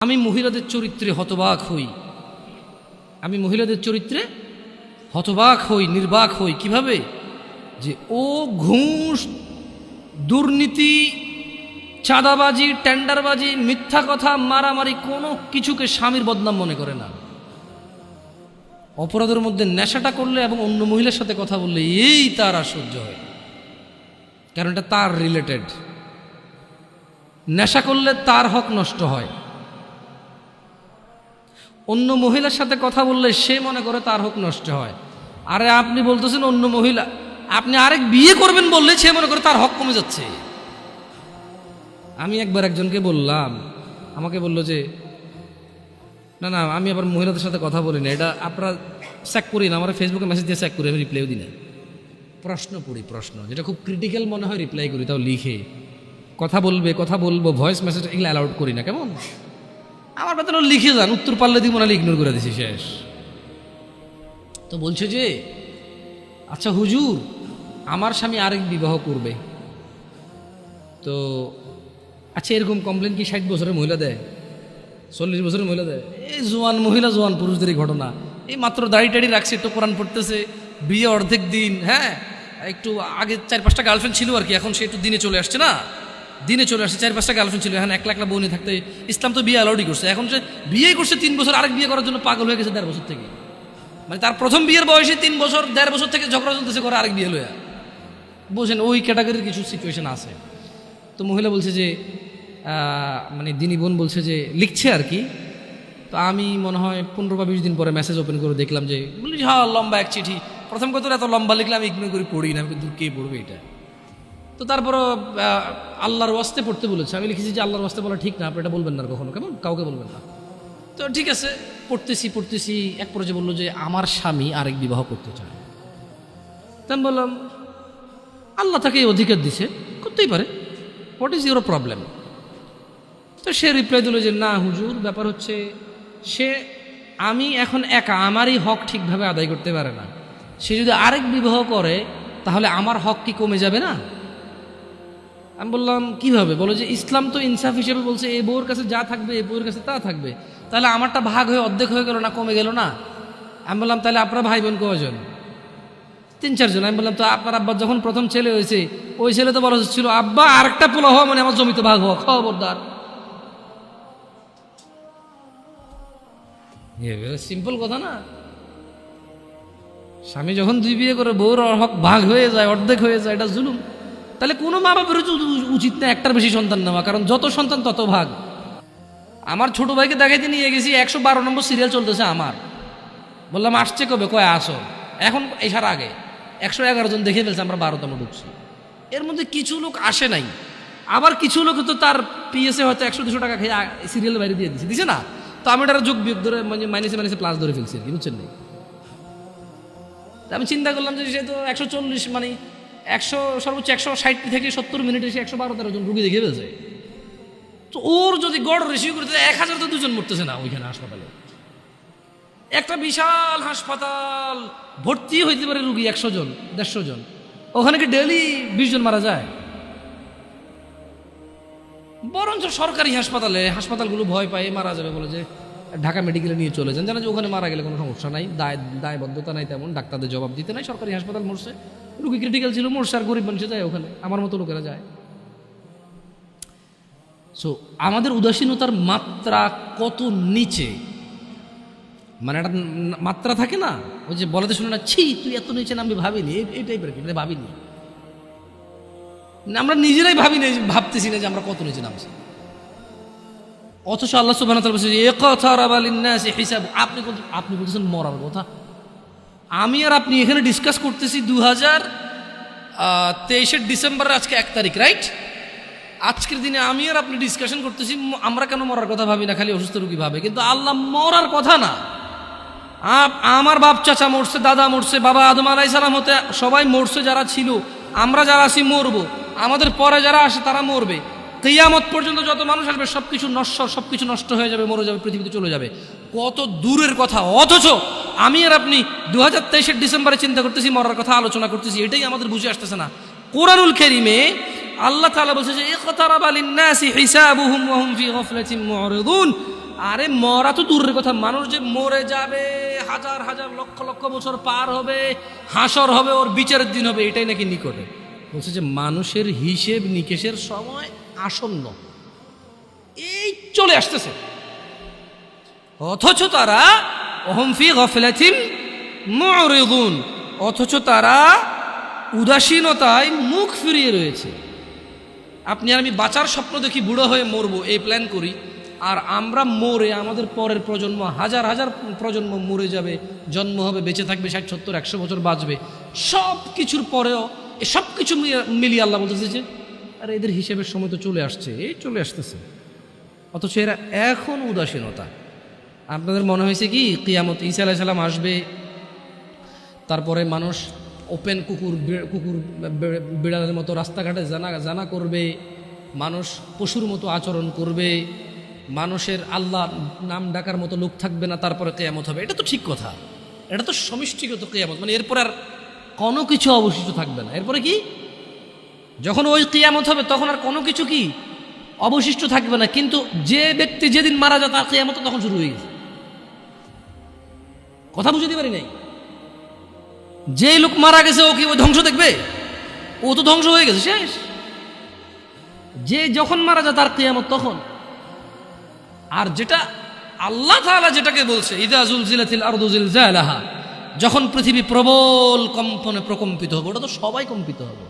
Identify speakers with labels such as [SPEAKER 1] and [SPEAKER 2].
[SPEAKER 1] আমি মহিলাদের চরিত্রে হতবাক হই, আমি মহিলাদের চরিত্রে হতবাক হই, নির্বাক হই। কিভাবে? যে ও ঘুষ, দুর্নীতি, চাঁদাবাজি, টেন্ডারবাজি, মিথ্যা কথা, মারামারি কোনো কিছুকে স্বামীর বদনাম মনে করে না। অপরাধের মধ্যে নেশাটা করলে এবং অন্য মহিলার সাথে কথা বললে এই তার আর সহ্য হয়, কারণ এটা তার রিলেটেড। নেশা করলে তার হক নষ্ট হয়, অন্য মহিলার সাথে কথা বললে সে মনে করে তার হক নষ্ট হয়। আরে আপনি বলতেছেন অন্য মহিলা, আপনি আরেক বিয়ে করবেন বললে সে মনে করে তার হক কমে যাচ্ছে। আমি একবার একজনকে বললাম, আমাকে বলল যে না না আমি আবার মহিলাদের সাথে কথা বলি না, এটা আপনারা চেক করি না, আমার ফেসবুকে মেসেজ দিয়ে চেক করি, আমি রিপ্লাইও দিই না। প্রশ্ন পড়ি, প্রশ্ন যেটা খুব ক্রিটিক্যাল মনে হয় রিপ্লাই করি, তাও লিখে কথা বলবো ভয়েস মেসেজ এগুলো অ্যালাউড করি না। কেমন আমার বেতন লিখে যান, উত্তর পারলে দিব না, ইগনোর করে দিছি, শেষ। তো বলছে যে আচ্ছা হুজুর, আমার স্বামী আরেক বিবাহ করবে, তো আচ্ছা এরকম কমপ্লেন কি 60 বছরের মহিলা দেয়, 40 বছরের মহিলা দেয়? এই জোয়ান মহিলা, জোয়ান পুরুষদেরই ঘটনা। এই মাত্র দাড়ি টাড়ি রাখছে, একটু কোরআন পড়তেছে, বিয়ে অর্ধেক দিন, হ্যাঁ একটু আগে 4-5টা গার্লফ্রেন্ড ছিল আর কি, এখন সে একটু দিনে চলে আসছে না, দিনে চলে আসছে। 4-5টা গার্লফ্রেন্ড ছিল, এখন একলা একলা বউ নিয়ে থাকতে ইসলাম তো বিয়ে অ্যালাউডই করছে। এখন সে বিয়ে করছে 3 বছর, আরেক বিয়ে করার জন্য পাগল হয়ে গেছে 1.5 বছর থেকে। মানে তার প্রথম বিয়ের বয়সে 3 বছর 1.5 বছর থেকে ঝগড়া চলতেছে করে আরেক বিয়ে লয়া। বোঝেন ওই ক্যাটাগরির কিছু সিচুয়েশন আছে। তো মহিলা বলছে যে মানে দিনী বোন বলছে যে লিখছে আর কি। তো আমি মনে হয় 15 বা 20 দিন পরে মেসেজ ওপেন করে দেখলাম যে বলি হ্যাঁ লম্বা এক চিঠি। প্রথম কথা এত লম্বা লিখলে আমি ইগনোর করে পড়ি না, আমি কিন্তু কে পড়বে এটা। তো তারপরও আল্লাহর ওয়াস্তে পড়তে বলেছে, আমি লিখেছি যে আল্লাহর ওয়াস্তে বলা ঠিক না, আপনি এটা বলবেন না কখনো, কেমন কাউকে বলবেন না। তো ঠিক আছে, পড়তেছি এক পর্যায়ে বললো যে আমার স্বামী আরেক বিবাহ করতে চায়। তো আমি বললাম আল্লাহ তাকে এই অধিকার দিছে, করতেই পারে, হোয়াট ইজ ইউর প্রবলেম? তো সে রিপ্লাই দিল যে না হুজুর, ব্যাপার হচ্ছে সে আমি এখন একা, আমারই হক ঠিকভাবে আদায় করতে পারে না, সে যদি আরেক বিবাহ করে তাহলে আমার হক কি কমে যাবে না? আমি বললাম কিভাবে? বলো যে ইসলাম তো ইনসাফ হিসেবে বলছে এই বউর কাছে যা থাকবে এই বউর কাছে তা থাকবে, তাহলে আমারটা ভাগ হয়ে অর্ধেক হয়ে গেল না, কমে গেল না? আমি বললাম তাহলে আপনারা ভাই বোন কয়জন? 3-4 জন। আমি বললাম তো আপনার আব্বা যখন প্রথম ছেলে হয়েছে ওই ছেলে তো বলা ছিল আব্বা আরেকটা পোলা হওয়া মানে আমার জমিতে ভাগ হওয়া, খবরদার। সিম্পল কথা না? স্বামী যখন 2 বিয়ে করে বউর হক ভাগ হয়ে যায়, অর্ধেক হয়ে যায়, এটা জুলুম। তাহলে কোনো মা বাপের উচিত না একটার বেশি সন্তান নেওয়া, কারণ যত সন্তান তত ভাগ। আমার ছোট ভাইকে দেখাইতে নিয়ে গেছি, 112 নম্বর সিরিয়াল চলতেছে আমার। বললাম আসছে কবে? কয় আসো এখন, এসার আগে 111 জন দেখে ফেলছে, আমরা 12তম ঢুকছি। এর মধ্যে কিছু লোক আসে নাই, আবার কিছু লোক তো তার পিএসএ হয়তো 100-200 টাকা খেয়ে সিরিয়াল বাইরে দিয়ে দিছে না। তো আমি এটা যোগ বিয়োগ ধরে মানে মাইনাসে প্লাস ধরে ফেলছি আর কি, বুঝছেন না? আমি চিন্তা করলাম যে সে তো 140 মানে 100 সর্বোচ্চ 160 থেকে 70 মিনিটে সে 112-13 জন রুগী দেখে ফেলছে। তো ওর যদি গড় রেশিও করতে 1000 তো 2 জন মরতেছে না ওইখানে হাসপাতালে। একটা বিশাল হাসপাতাল, ভর্তি হইতে পারে রুগী 100 জন 150 জন, ওখানে কি ডেইলি 20 জন মারা যায়? বরঞ্চ সরকারি হাসপাতালগুলো ভয় পায় মারা যাবে বলে যে ঢাকা মেডিকেলে নিয়ে চলে যান, জানা যে ওখানে মারা গেলে কোনো সমস্যা নাই, দায়বদ্ধতা নাই তেমন, ডাক্তারদের জবাব দিতে নাই। সরকারি হাসপাতাল মরছে, রুগী ক্রিটিক্যাল ছিল, মরছে, আর গরিব মানুষে যায় ওখানে, আমার মতো লোকেরা যায়। সো আমাদের উদাসীনতার মাত্রা কত নিচে, মানে একটা মাত্রা থাকে না, ওই যে বলাতে শুনে না, ছি তুই এত নিচে নামবি, ভাবিনি এই টাইপের, ভাবিনি, আমরা নিজেরাই ভাবতেছি না যে আমরা কত নিচে নামছি। অথচ আল্লাহ সুবহানাহু ওয়া তাআলা বলেছেন ইকতারাবা লিন-নাসি হিসাব। আপনি বলতেছেন মরার কথা, আমি আর আপনি এখানে ডিসকাস করতেছি 2023 ডিসেম্বরের আজকে 1 তারিখ, রাইট? আজকের দিনে আমি আর আপনি ডিসকাশন করতেছি আমরা কেন মরার কথা ভাবি না, খালি অসুস্থ রোগী ভাবে, কিন্তু আল্লাহ মরার কথা না। আমার বাপ চাচা মরছে, দাদা মরছে, বাবা আদম আলাইহিস সালাম হতে সবাই মরছে, যারা ছিল, আমরা যারা আছি মরবো, আমাদের পরে যারা আসে তারা মরবে, কিয়ামত পর্যন্ত যত মানুষ আসবে সবকিছু নষ্ট হয়ে যাবে, মরে যাবে, পৃথিবীতে চলে যাবে। কত দূরের কথা, অথচ আমি আর আপনি 2023 ডিসেম্বরে চিন্তা করতেছি, মরার কথা আলোচনা করতেছি, এটাই আমাদের বুঝে আসতেছে না। কোরআনুল কারীমে আল্লাহ তাআলা বলছে যে ইকতারাবা লিন-নাসি হিসাবুহুম ওয়া হুম ফি গাফলাতিন মু'রিদুন। আরে মরা তো দূরের কথা, মানুষ যে মরে যাবে, হাজার হাজার লক্ষ লক্ষ বছর পার হবে, হাসর হবে, ওর বিচারের দিন হবে, এটাই নাকি নিকটে। বলছে যে মানুষের হিসেব নিকেশের সময় আসন্ন, এই চলে আসতেছে। অথচ তারা অহম ফি গাফলাতিন মুরিদুন, অথচ তারা উদাসীনতায় মুখ ফিরিয়ে রয়েছে। আপনি আর আমি বাঁচার স্বপ্ন দেখি, বুড়ো হয়ে মরবো এই প্ল্যান করি, আর আমরা মরে আমাদের পরের প্রজন্ম হাজার হাজার প্রজন্ম মরে যাবে, জন্ম হবে, বেঁচে থাকবে 60 70 100 বছর বাঁচবে, সব কিছুর পরেও সব কিছু মিলিয়ে আল্লাহ বলতেছে যে আরে এদের হিসেবের সময় তো চলে আসছে, এই চলে আসতেছে। অথচ এরা এখন উদাসীনতা। আপনাদের মনে হয়েছে কি কিয়ামত ঈসা আলাইহিস সালাম আসবে, তারপরে মানুষ ওপেন কুকুর বিড়ালের মতো রাস্তাঘাটে জানা করবে, মানুষ পশুর মতো আচরণ করবে, মানুষের আল্লাহ নাম ডাকার মতো লোক থাকবে না, তারপরে কিয়ামত হবে? এটা তো ঠিক কথা, এটা তো সমষ্টিগত কিয়ামত, মানে এরপর আর কোনো কিছু অবশিষ্ট থাকবে না। এরপরে কি, যখন ওই কিয়ামত হবে তখন আর কোনো কিছু কি অবশিষ্ট থাকবে না। কিন্তু যে ব্যক্তি যেদিন মারা যায় তার কিয়ামত তখন শুরু হয়ে গেছে। কথা বুঝতে পারি নাই? যে লোক মারা গেছে ও কি ওই ধ্বংস দেখবে? ও তো ধ্বংস হয়ে গেছে, শেষ। যে যখন মারা যায় তার কিয়ামত তখন। আর যেটা আল্লাহ তাআলা যেটাকে বলছে ইযা যুলজিলাতিল আরদু জিলজালাহা, যখন পৃথিবী প্রবল কম্পনে প্রকম্পিত হবে, ওটা তো সবাই কম্পিত হবে।